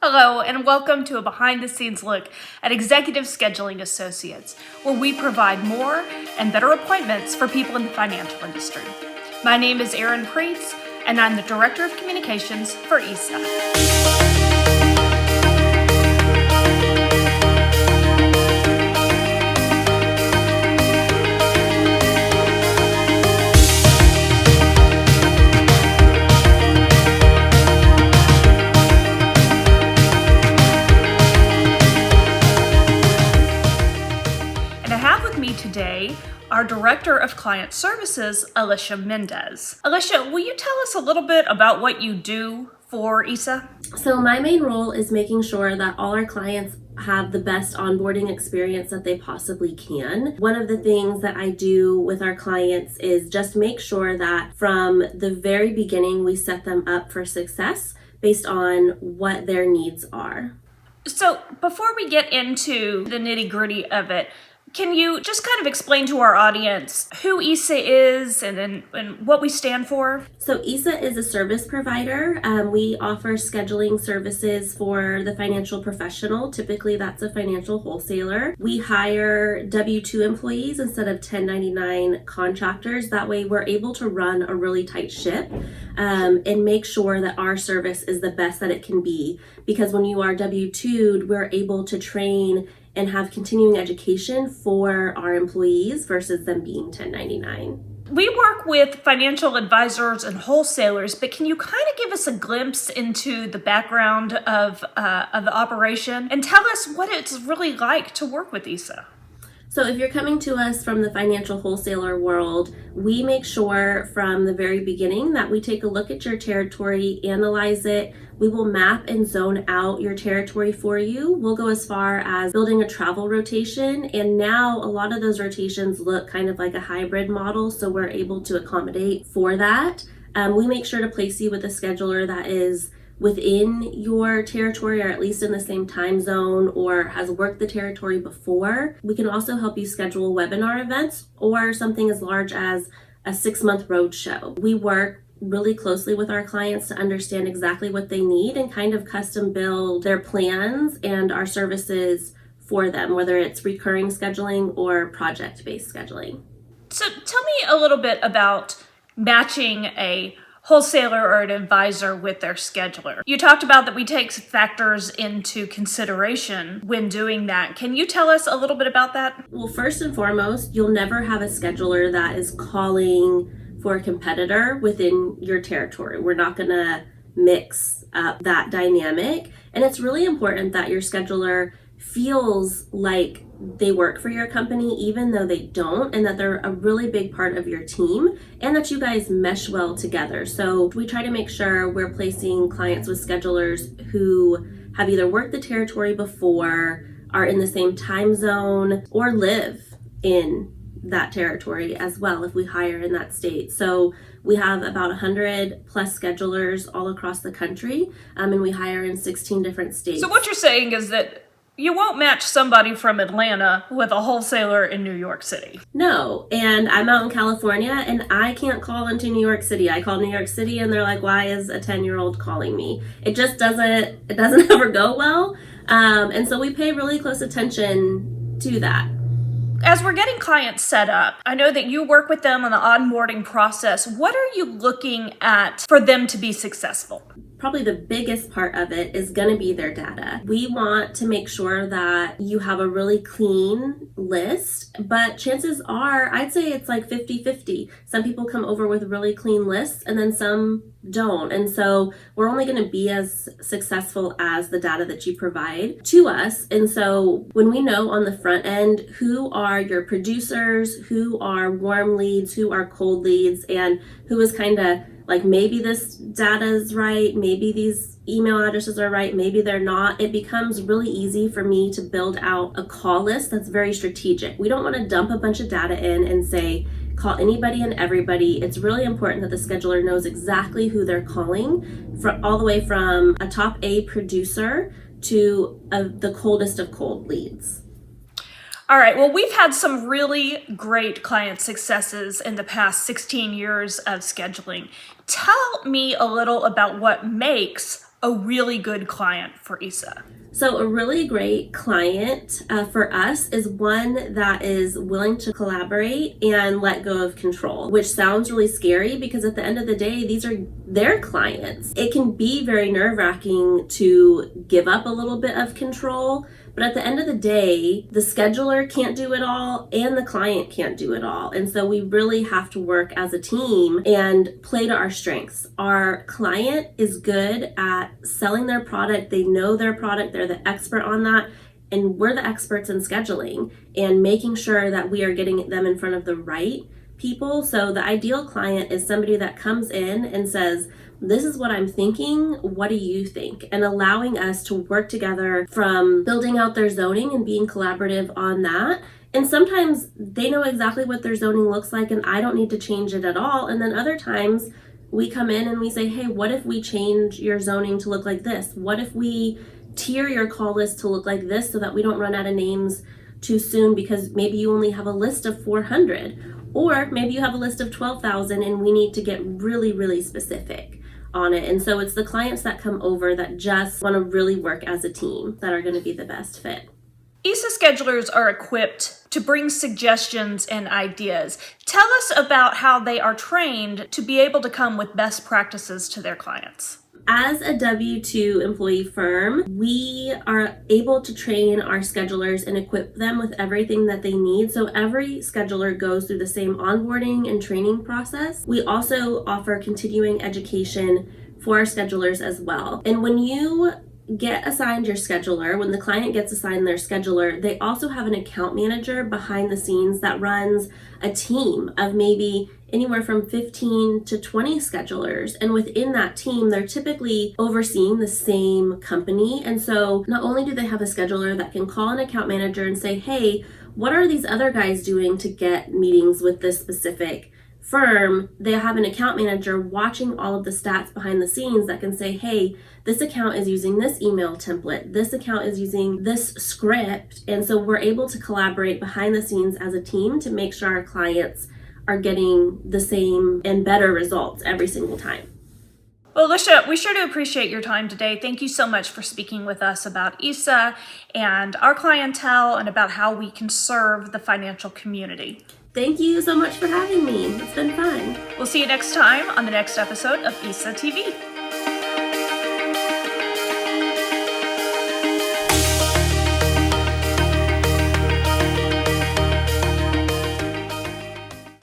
Hello, and welcome to a behind-the-scenes look at Executive Scheduling Associates, where we provide more and better appointments for people in the financial industry. My name is Erin Pruetz, and I'm the Director of Communications for ESA. Today, our Director of Client Services, Alisha Mendez. Alisha, will you tell us a little bit about what you do for ESA? So my main role is making sure that all our clients have the best onboarding experience that they possibly can. One of the things that I do with our clients is just make sure that from the very beginning we set them up for success based on what their needs are. So before we get into the nitty-gritty of it, can you just kind of explain to our audience who ESA is and what we stand for? So ESA is a service provider. We offer scheduling services for the financial professional. Typically, that's a financial wholesaler. We hire W-2 employees instead of 1099 contractors. That way, we're able to run a really tight ship and make sure that our service is the best that it can be. Because when you are W-2'd, we're able to train and have continuing education for our employees versus them being 1099. We work with financial advisors and wholesalers, but can you kind of give us a glimpse into the background of the operation and tell us what it's really like to work with ESA? So if you're coming to us from the financial wholesaler world, we make sure from the very beginning that we take a look at your territory, analyze it. We will map and zone out your territory for you. We'll go as far as building a travel rotation. And now a lot of those rotations look kind of like a hybrid model, so we're able to accommodate for that. We make sure to place you with a scheduler that is within your territory or at least in the same time zone or has worked the territory before. We can also help you schedule webinar events or something as large as a 6-month road show. We work really closely with our clients to understand exactly what they need and kind of custom build their plans and our services for them, whether it's recurring scheduling or project-based scheduling. So tell me a little bit about matching a wholesaler or an advisor with their scheduler. You talked about that we take factors into consideration when doing that. Can you tell us a little bit about that? Well, first and foremost, you'll never have a scheduler that is calling for a competitor within your territory. We're not going to mix up that dynamic. And it's really important that your scheduler feels like they work for your company even though they don't, and that they're a really big part of your team and that you guys mesh well together. So we try to make sure we're placing clients with schedulers who have either worked the territory before, are in the same time zone, or live in that territory as well if we hire in that state. So we have about 100 plus schedulers all across the country, and we hire in 16 different states. So what you're saying is that you won't match somebody from Atlanta with a wholesaler in New York City. No, and I'm out in California and I can't call into New York City. I call New York City and they're like, why is a 10-year-old calling me? It doesn't ever go well. And so we pay really close attention to that. As we're getting clients set up, I know that you work with them on the onboarding process. What are you looking at for them to be successful? Probably the biggest part of it is going to be their data. We want to make sure that you have a really clean list, but chances are, I'd say it's like 50-50. Some people come over with really clean lists and then some don't. And so we're only going to be as successful as the data that you provide to us. And so when we know on the front end who are your producers, who are warm leads, who are cold leads, and who is kind of like maybe this data is right, maybe these email addresses are right, maybe they're not, it becomes really easy for me to build out a call list that's very strategic. We don't want to dump a bunch of data in and say, call anybody and everybody. It's really important that the scheduler knows exactly who they're calling, all the way from a top A producer to the coldest of cold leads. All right, well, we've had some really great client successes in the past 16 years of scheduling. Tell me a little about what makes a a really good client for ESA? So a really great client for us is one that is willing to collaborate and let go of control, which sounds really scary because at the end of the day, these are their clients. It can be very nerve-wracking to give up a little bit of control, but at the end of the day, the scheduler can't do it all and the client can't do it all. And so we really have to work as a team and play to our strengths. Our client is good at selling their product. They know their product. They're the expert on that. And we're the experts in scheduling and making sure that we are getting them in front of the right people. So the ideal client is somebody that comes in and says, this is what I'm thinking. What do you think? And allowing us to work together from building out their zoning and being collaborative on that. And sometimes they know exactly what their zoning looks like and I don't need to change it at all. And then other times we come in and we say, hey, what if we change your zoning to look like this? What if we tier your call list to look like this so that we don't run out of names too soon because maybe you only have a list of 400 or maybe you have a list of 12,000 and we need to get really, really specific on it. And so it's the clients that come over that just want to really work as a team that are going to be the best fit. ESA schedulers are equipped to bring suggestions and ideas. Tell us about how they are trained to be able to come with best practices to their clients. As a W-2 employee firm, we are able to train our schedulers and equip them with everything that they need. So every scheduler goes through the same onboarding and training process. We also offer continuing education for our schedulers as well. And when you get assigned your scheduler, when the client gets assigned their scheduler, they also have an account manager behind the scenes that runs a team of maybe anywhere from 15 to 20 schedulers. And within that team, they're typically overseeing the same company. And so not only do they have a scheduler that can call an account manager and say, hey, what are these other guys doing to get meetings with this specific firm, they have an account manager watching all of the stats behind the scenes that can say, hey, this account is using this email template, this account is using this script. And so we're able to collaborate behind the scenes as a team to make sure our clients are getting the same and better results every single time. Well, Alisha, we sure do appreciate your time today. Thank you so much for speaking with us about ESA and our clientele and about how we can serve the financial community. Thank you so much for having me. It's been fun. We'll see you next time on the next episode of ESA TV.